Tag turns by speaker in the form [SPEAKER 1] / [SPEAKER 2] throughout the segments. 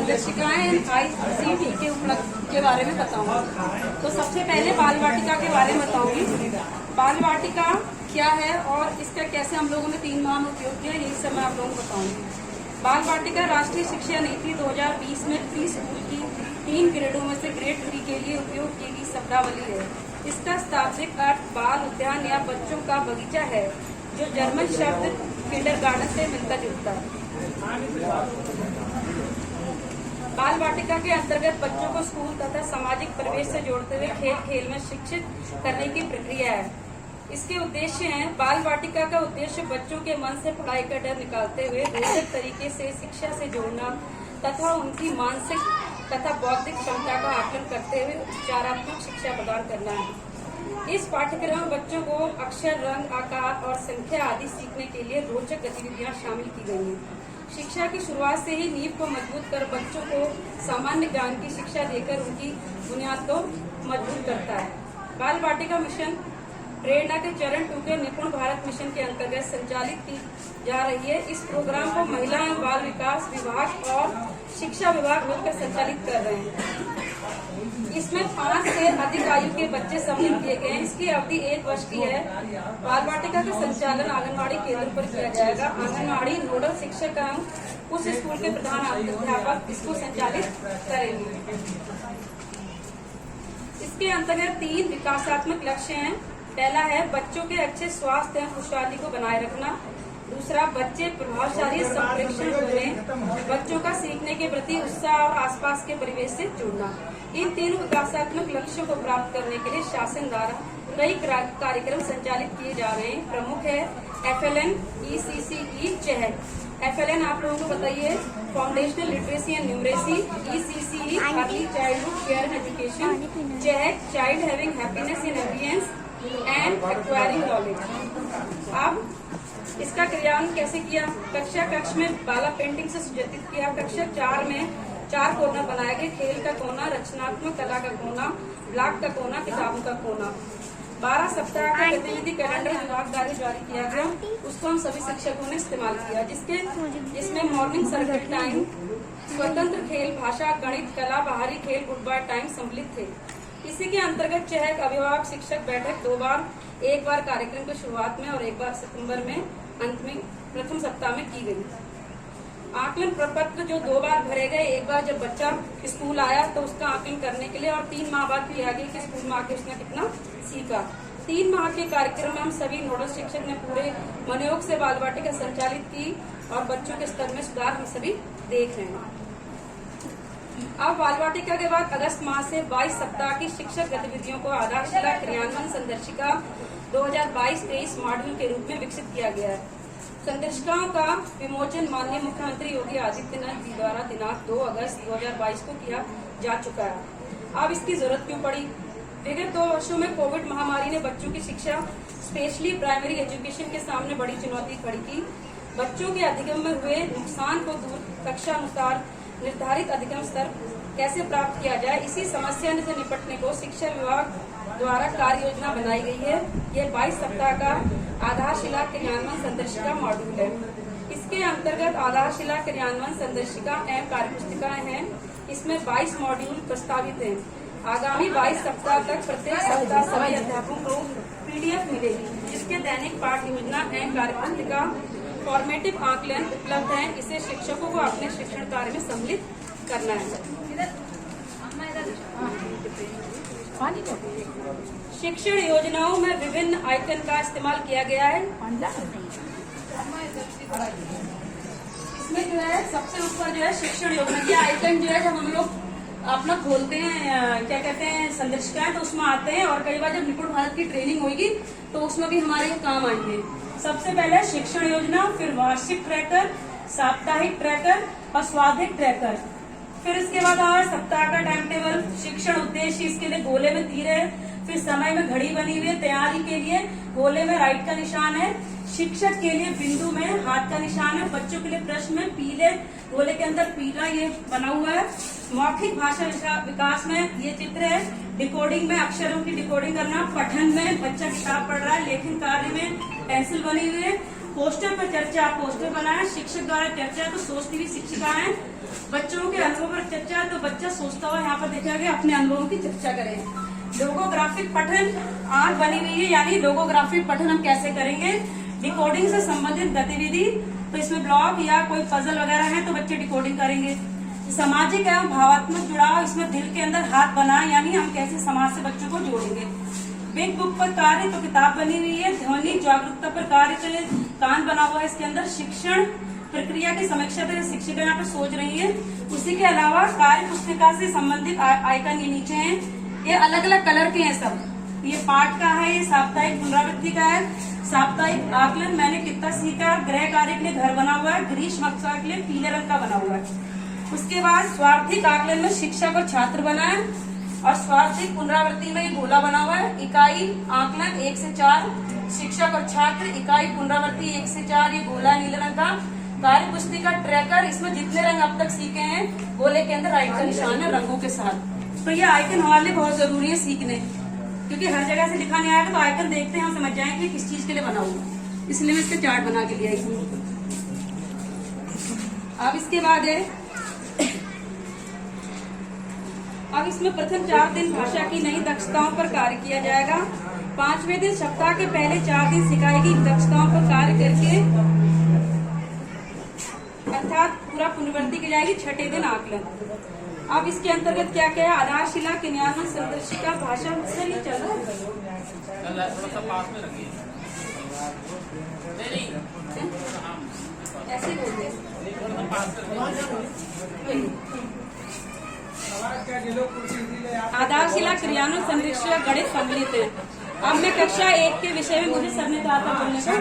[SPEAKER 1] संदर्शिकाएं ICT के उपलब्ध के बारे में बताऊंगी। तो सबसे पहले बाल वाटिका के बारे में बताऊंगी। बाल वाटिका क्या है और इसका कैसे हम लोगों ने 3 माह में उपयोग किया, यही सब मैं आप लोगों को बताऊंगी। बाल वाटिका राष्ट्रीय शिक्षा नीति 2020 में प्री स्कूल की 3 ग्रेडों में से ग्रेड 3 के लिए उपयोग की गई शब्दावली है। इसका शाब्दिक अर्थ बाल उद्यान या बच्चों का बगीचा है, जो जर्मन शब्द किंडरगार्टन से मिलता जुलता है। बाल वाटिका के अंतर्गत बच्चों को स्कूल तथा सामाजिक परिवेश से जोड़ते हुए खेल खेल में शिक्षित करने की प्रक्रिया है। इसके उद्देश्य हैं, बाल वाटिका का उद्देश्य बच्चों के मन से पढ़ाई का डर निकालते हुए रोचक तरीके से शिक्षा से जोड़ना तथा उनकी मानसिक तथा बौद्धिक क्षमता का आकलन करते हुए उपचारात्मक शिक्षा प्रदान करना है। इस पाठ्यक्रम में बच्चों को अक्षर, रंग, आकार और संख्या आदि सीखने के लिए रोचक गतिविधियां शामिल की गई हैं। शिक्षा की शुरुआत से ही नींव को मजबूत कर बच्चों को सामान्य ज्ञान की शिक्षा देकर उनकी बुनियाद को मजबूत करता है। बाल वाटिका मिशन प्रेरणा के चरण 2 के निपुण भारत मिशन के अंतर्गत संचालित की जा रही है। इस प्रोग्राम को महिला एवं बाल विकास विभाग और शिक्षा विभाग मिलकर संचालित कर रहे हैं। इसमें 5 से अधिक आयु के बच्चे सम्मिलित किए गए हैं। इसकी अवधि 1 वर्ष की है। बाल वाटिका का संचालन आंगनबाड़ी केंद्र पर किया जाएगा। आंगनबाड़ी नोडल शिक्षक एवं उस स्कूल के प्रधान अध्यापक इसको संचालित करेंगे। इसके अंतर्गत 3 विकासात्मक लक्ष्य हैं। पहला है बच्चों के अच्छे स्वास्थ्य एवं खुशहाली को बनाए रखना। दूसरा, बच्चे प्रभावशाली संप्रेषण होने, बच्चों का सीखने के प्रति उत्साह और आसपास के परिवेश से जुड़ना। इन 3 विकासात्मक लक्ष्यों को प्राप्त करने के लिए शासन द्वारा कई कार्यक्रम संचालित किए जा रहे हैं। प्रमुख है FLN, ECCE, चहक। FLN आप लोगों को बताइए, foundational literacy and numeracy. ECCE, early childhood care and education. Chahak, child having happiness in ambience and acquiring knowledge. अब इसका क्रियान्वयन कैसे किया? कक्ष में बाला पेंटिंग से सुचित्रित किया। कक्षा 4 में 4 कोना बनाए गए। खेल का कोना, रचनात्मक कला का कोना, ब्लॉक का कोना, किताबों का कोना। 12 सप्ताह का गतिविधि कैलेंडर विभाग द्वारा जारी किया गया। उसको हम सभी शिक्षकों ने इस्तेमाल किया, जिसमें मॉर्निंग सर्किट टाइम, स्वतंत्र खेल, भाषा, गणित, कला, बाहरी खेल, गुड बाय टाइम सम्मिलित थे। इसी के अंतर्गत चहक अभिभावक शिक्षक बैठक 2 बार, एक बार कार्यक्रम की शुरुआत में और एक बार सितंबर में अंत में प्रथम सप्ताह में की गई। आकलन प्रपत्र जो 2 बार भरे गए, एक बार जब बच्चा स्कूल आया तो उसका आकलन करने के लिए, और 3 माह बाद किया गया कि स्कूल में आके उसने कितना सीखा। 3 माह के कार्यक्रम में हम सभी नोडल शिक्षक ने पूरे मनोयोग से बाल वाटिका संचालित की और बच्चों के स्तर में सुधार हम सभी देख रहे हैं। अब बाल वाटिका के बाद अगस्त माह से 22 सप्ताह की शिक्षक गतिविधियों को आधारशिला क्रियान्वयन संदर्शिका 2022-23 मॉड्यूल के रूप में विकसित किया गया है। संदर्शिकाओं का विमोचन माननीय मुख्यमंत्री योगी आदित्यनाथ जी द्वारा दिनांक 2 अगस्त 2022 को किया जा चुका है। अब इसकी जरूरत क्यों पड़ी? विगत 2 वर्षों में कोविड महामारी ने बच्चों की शिक्षा, स्पेशली प्राइमरी एजुकेशन के सामने बड़ी चुनौती खड़ी की। बच्चों के अधिगम में हुए नुकसान को दूर कक्षा अनुसार निर्धारित अधिगम स्तर कैसे प्राप्त किया जाए, इसी समस्या से निपटने को शिक्षा विभाग द्वारा कार्य योजना बनाई गई है। ये 22 सप्ताह का आधारशिला क्रियान्वयन संदर्शिका मॉड्यूल है। इसके अंतर्गत आधारशिला क्रियान्वयन संदर्शिका एवं कार्यपुस्तिकाएं हैं। इसमें 22 मॉड्यूल प्रस्तावित हैं। आगामी 22 सप्ताह तक प्रत्येक सप्ताह सभी अध्यापकों को PDF मिलेगी, जिसके दैनिक पाठ योजना एवं कार्यपुस्तिका फॉर्मेटिव आकलन उपलब्ध है। इसे शिक्षकों को अपने शिक्षण कार्य में सम्मिलित करना है। शिक्षण योजनाओं में विभिन्न आइकन का इस्तेमाल किया गया है। इसमें जो है सबसे ऊपर जो है शिक्षण योजना, ये आइकन जो है जब हम लोग अपना खोलते हैं, क्या कहते हैं, संदर्शिकाएं, तो उसमें आते हैं। और कई बार जब निपुण भारत की ट्रेनिंग होगी तो उसमें भी हमारे काम आएंगे। सबसे पहले शिक्षण योजना, फिर वार्षिक ट्रैकर, साप्ताहिक ट्रैकर और स्वाधिक ट्रैकर। फिर इसके बाद आया सप्ताह का टाइम टेबल, शिक्षण उद्देश्य, इसके लिए गोले में तीर है। फिर समय में घड़ी बनी हुई है तैयारी के लिए, गोले में राइट का निशान है। शिक्षक के लिए बिंदु में हाथ का निशान है। बच्चों के लिए प्रश्न में पीले गोले के अंदर पीला ये बना हुआ है। मौखिक भाषा विकास में ये चित्र है। डिकोडिंग में अक्षरों की डिकोडिंग करना। पठन में बच्चा किताब पढ़ रहा है। लेखन कार्य में पेंसिल बनी हुई है। पोस्टर पर चर्चा, पोस्टर बनाया, शिक्षक द्वारा चर्चा तो सोचती हुई शिक्षिका है। बच्चों के अनुभव पर चर्चा तो बच्चा सोचता हुआ यहाँ पर देखा गया अपने अनुभवों की चर्चा करें। लोगोग्राफिक पठन आर बनी हुई है, यानी लोगोग्राफिक पठन हम कैसे करेंगे, डिकोडिंग से संबंधित गतिविधि, तो इसमें ब्लॉग या कोई पजल वगैरह है तो बच्चे डिकोडिंग करेंगे। सामाजिक एवं भावात्मक जुड़ाव, इसमें दिल के अंदर हाथ बनाए, यानी हम कैसे समाज से बच्चों को जोड़ेंगे। बिग बुक पर कार्य तो किताब बनी हुई है। ध्वनि जागरूकता पर कार्य तो कान बना हुआ है इसके अंदर। शिक्षण प्रक्रिया की समीक्षा पर शिक्षिका यहाँ पर सोच रही है। उसी के अलावा कार्य पुस्तिका से संबंधित आइकन ये नीचे हैं, ये अलग अलग कलर के हैं सब। ये पाठ का है, ये साप्ताहिक पुनरावृत्ति का है। साप्ताहिक आकलन मैंने कितना सीखा, गृह कार्य के लिए घर बना हुआ है, ग्रीष्म अवकाश के लिए पीले रंग का बना हुआ है। उसके बाद स्वार्थिक आकलन में शिक्षक और छात्र बना है, और स्वार्थिक पुनरावृत्ति में ये गोला बना हुआ है। इकाई आकलन 1 से 4, शिक्षक और छात्र, इकाई पुनरावृत्ति 1 से 4, ये गोला नीले रंग का। कार्य पुस्तिका ट्रैकर, इसमें जितने रंग अब तक सीखे हैं गोले के अंदर राइट का निशान है रंगों के साथ। तो ये आइकन हमारे लिए बहुत जरूरी है सीखने, क्योंकि हर जगह से लिखा नहीं आएगा तो आइकन देखते हैं हम समझ जाएंगे किस चीज के लिए बना हुआ, इसलिए मैं इसका चार्ट बना के लिया आई। अब इसके बाद है, अब इसमें प्रथम 4 दिन भाषा की नई दक्षताओं पर कार्य किया जाएगा। 5वें दिन सप्ताह के पहले 4 दिन सिखाई गई दक्षताओं पर कार्य करके, अर्थात पूरा पुनरावृत्ति की जाएगी। 6ठे दिन आकलन। अब इसके अंतर्गत क्या क्या है, आधारशिला, क्रियान्वयन, संदर्शिका, भाषा से नहीं चल रहा ऐसे बोलते आधारशिला, क्रियान्वयन, संदर्शिका, गणित सम्मिलित है। अब मैं कक्षा 1 के विषय में मुझे सर ने कहा था बोलने का,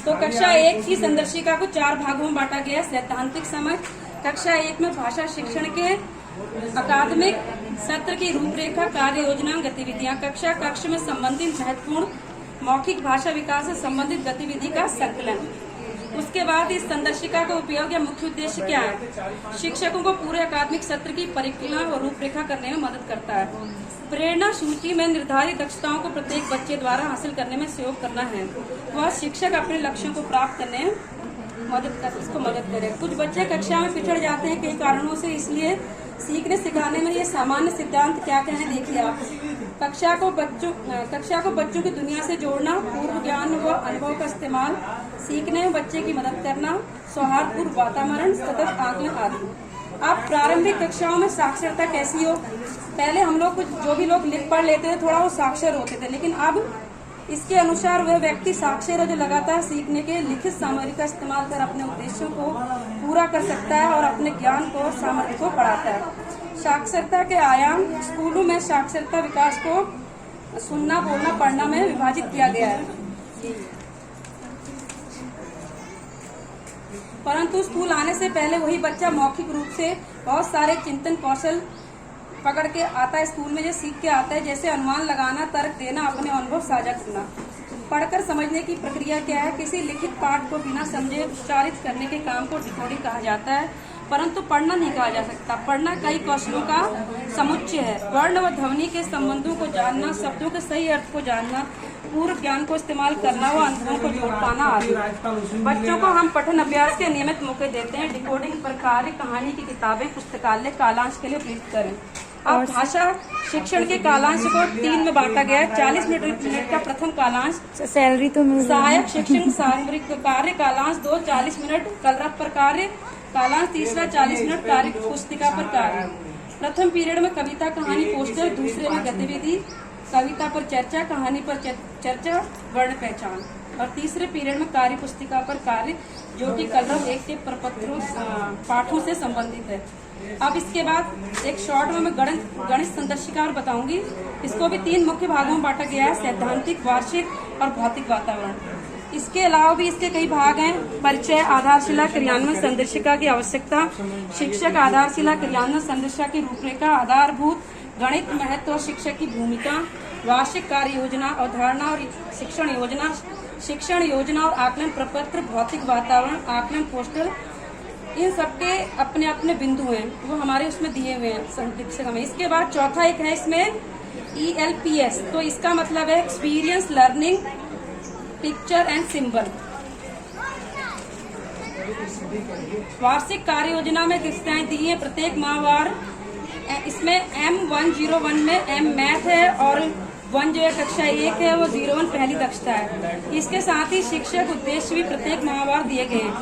[SPEAKER 1] तो कक्षा 1 की संदर्शिका को 4 भागों में बांटा गया। सैद्धांतिक समझ, कक्षा 1 में भाषा शिक्षण के अकादमिक सत्र की रूपरेखा, कार्य योजना, गतिविधियां, कक्ष में संबंधित महत्वपूर्ण मौखिक भाषा विकास से संबंधित गतिविधि का संकलन। उसके बाद इस संदर्शिका का उपयोग या मुख्य उद्देश्य क्या है, शिक्षकों को पूरे अकादमिक सत्र की परिकल्पना और रूपरेखा करने में मदद करता है। प्रेरणा सूची में निर्धारित दक्षताओं को प्रत्येक बच्चे द्वारा हासिल करने में सहयोग करना है। वह शिक्षक अपने लक्ष्यों को प्राप्त करने में मदद करे। कुछ बच्चे कक्षा में पिछड़ जाते हैं कई कारणों से, इसलिए सीखने सिखाने में ये सामान्य सिद्धांत क्या क्या है देखिए आप। कक्षा को बच्चों की दुनिया से जोड़ना, पूर्व ज्ञान व अनुभव का इस्तेमाल, सीखने में बच्चे की मदद करना, सौहार्दपूर्ण वातावरण, सतत आकलन आदि। अब प्रारंभिक कक्षाओं में साक्षरता कैसी हो, पहले हम लोग जो भी लोग लिख पढ़ लेते थे थोड़ा वो साक्षर होते थे, लेकिन अब इसके अनुसार वह व्यक्ति साक्षर है जो लगातार सीखने के लिखित सामग्री का इस्तेमाल कर अपने उद्देश्यों को पूरा कर सकता है और अपने ज्ञान को और सामर्थ्य को बढ़ाता है। साक्षरता के आयाम, स्कूलों में साक्षरता विकास को सुनना, बोलना, पढ़ना में विभाजित किया गया है, परंतु स्कूल आने से पहले वही बच्चा मौखिक रूप से बहुत सारे चिंतन कौशल पकड़ के आता है, स्कूल में जो सीख के आता है, जैसे अनुमान लगाना, तर्क देना, अपने अनुभव साझा करना। पढ़कर समझने की प्रक्रिया क्या है, किसी लिखित पाठ को बिना समझे उच्चारित करने के काम को डिकोडिंग कहा जाता है, परंतु पढ़ना नहीं कहा जा सकता। पढ़ना कई कौशलों का समुच्चय है। वर्ण व ध्वनि के संबंधों को जानना, शब्दों के सही अर्थ को जानना, पूर्व ज्ञान को इस्तेमाल करना व अनुभवों को जोड़ पाना आदि। बच्चों को हम पठन अभ्यास के नियमित मौके देते हैं। डिकोडिंग पर कार्य, कहानी की किताबें, पुस्तकालय कालांश के लिए उपयुक्त करें। अब भाषा शिक्षण के कालांश को 3 में बांटा गया है। 40 मिनट का प्रथम कालांश,
[SPEAKER 2] सैलरी तो मिल
[SPEAKER 1] सहायक शिक्षण सामग्रिक कार्य कालांश 2, 40 मिनट कलरव पर कार्य कालांश, तीसरा 40 मिनट कार्य पुस्तिका पर कार्य। प्रथम पीरियड में कविता, कहानी, पोस्टर, दूसरे में गतिविधि, कविता पर चर्चा, कहानी पर चर्चा, वर्ण पहचान, और तीसरे पीरियड में कार्य पुस्तिका पर कार्य, जो कि कलरव 1 के प्रपत्रों पाठों से संबंधित है। अब इसके बाद एक शॉर्ट में मैं गणित संदर्शिका और बताऊंगी। इसको भी 3 मुख्य भागों में बांटा गया है, सैद्धांतिक, वार्षिक और भौतिक वातावरण। इसके अलावा भी इसके कई भाग हैं। परिचय, आधारशिला, क्रियान्वयन, संदर्शिका की आवश्यकता, शिक्षक, आधारशिला, क्रियान्वयन, संदर्शिका की रूपरेखा, आधारभूत, गणित, महत्व और शिक्षक की भूमिका, वार्षिक कार्य योजना, अवधारणा और शिक्षण योजना और आकलन प्रपत्र, भौतिक वातावरण, आकलन पोस्टर, इन सबके अपने अपने बिंदु हैं, वो हमारे उसमें दिए हुए हैं संदर्शिका में। इसके बाद चौथा एक है इसमें ELPS, तो इसका मतलब है experience, learning, picture and symbol. वार्षिक कार्य योजना में दक्षताएं दी हैं प्रत्येक माहवार। इसमें M101 में M मैथ है और 1 जो है कक्षा 1 है वो 01 पहली दक्षता है। इसके साथ ही शिक्षक उद्देश्य भी प्रत्येक माहवार दिए गए हैं।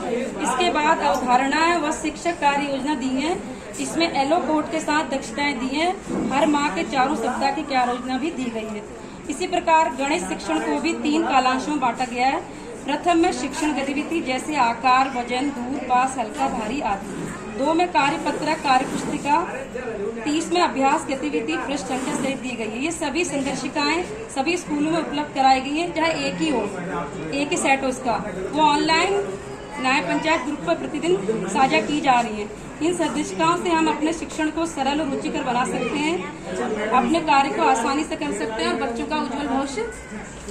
[SPEAKER 1] इसके बाद अवधारणा है व शिक्षक कार्य योजना दी है। इसमें एलो कोड के साथ दक्षताएं दी हैं। हर माह के 4 सप्ताह की कार्य योजना भी दी गई है। इसी प्रकार गणित शिक्षण को भी 3 कालांशों में बांटा गया है। प्रथम में शिक्षण गतिविधि जैसे आकार, वजन, दूर, पास, हल्का, भारी आदि। 2 में कार्यपत्रक, कार्य पुस्तिका। 30 में अभ्यास गतिविधि पृष्ठ संख्या सहित दी गई है। ये सभी संदर्शिकाएं सभी स्कूलों में उपलब्ध कराई गई है, चाहे एक ही हो, एक ही सेट हो इसका। वो ऑनलाइन न्याय पंचायत ग्रुप पर प्रतिदिन साझा की जा रही है। इन संदर्शिकाओं से हम अपने शिक्षण को सरल और रुचिकर बना सकते हैं, अपने कार्य को आसानी से कर सकते हैं और बच्चों का उज्जवल भविष्य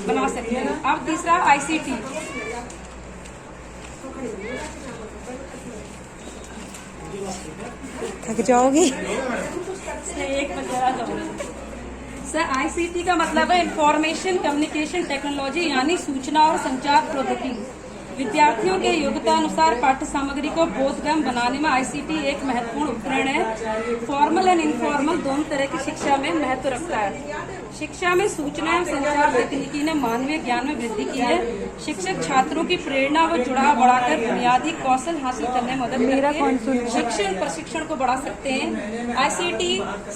[SPEAKER 1] बना सकते हैं। अब तीसरा ICT।
[SPEAKER 2] थक जाओगी
[SPEAKER 1] सर, ICT का मतलब है इंफॉर्मेशन कम्युनिकेशन टेक्नोलॉजी, यानी सूचना और संचार प्रौद्योगिकी। विद्यार्थियों के योग्यता अनुसार पाठ्य सामग्री को बोधगम्य बनाने में ICT एक महत्वपूर्ण उपकरण है। फॉर्मल एंड इनफॉर्मल दोनों तरह की शिक्षा में महत्व रखता है। शिक्षा में सूचना एवं संचार तकनीकी ने मानवीय ज्ञान में वृद्धि की है। शिक्षक छात्रों की प्रेरणा व जुड़ाव बढ़ाकर बुनियादी कौशल हासिल करने में मदद करके शिक्षण प्रशिक्षण को बढ़ा सकते हैं। ICT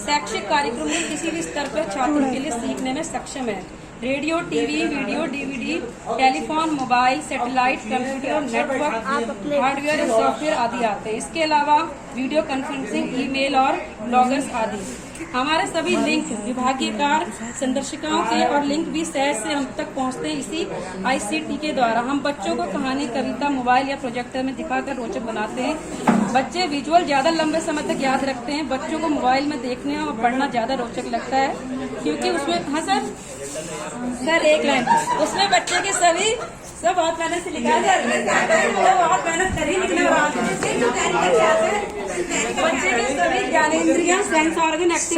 [SPEAKER 1] शैक्षिक कार्यक्रम में किसी भी स्तर पर छात्रों के लिए सीखने में सक्षम है। Radio, TV, video, DVD, telephone, mobile, satellite, computer और नेटवर्क, हार्डवेयर और सॉफ्टवेयर आदि आते हैं। इसके अलावा वीडियो कॉन्फ्रेंसिंग, ईमेल और ब्लॉगर्स आदि। हमारे सभी लिंक विभागीय कार्य संदर्शिकाओं के और लिंक भी सहज से हम तक पहुंचते हैं इसी ICT के द्वारा। हम बच्चों को कहानी, कविता मोबाइल या प्रोजेक्टर में दिखाकर रोचक बनाते हैं। बच्चे विजुअल ज्यादा लंबे समय तक याद रखते हैं। बच्चों को मोबाइल में देखने और पढ़ना ज्यादा रोचक लगता है, क्योंकि उसमें सर एक लाइन उसमें बच्चे की सभी सब बहुत मेहनत से लिखा है, बहुत मेहनत करी लिखने। बच्चे के सभी ज्ञानेंद्रियां, सेंस ऑर्गन एक्टिव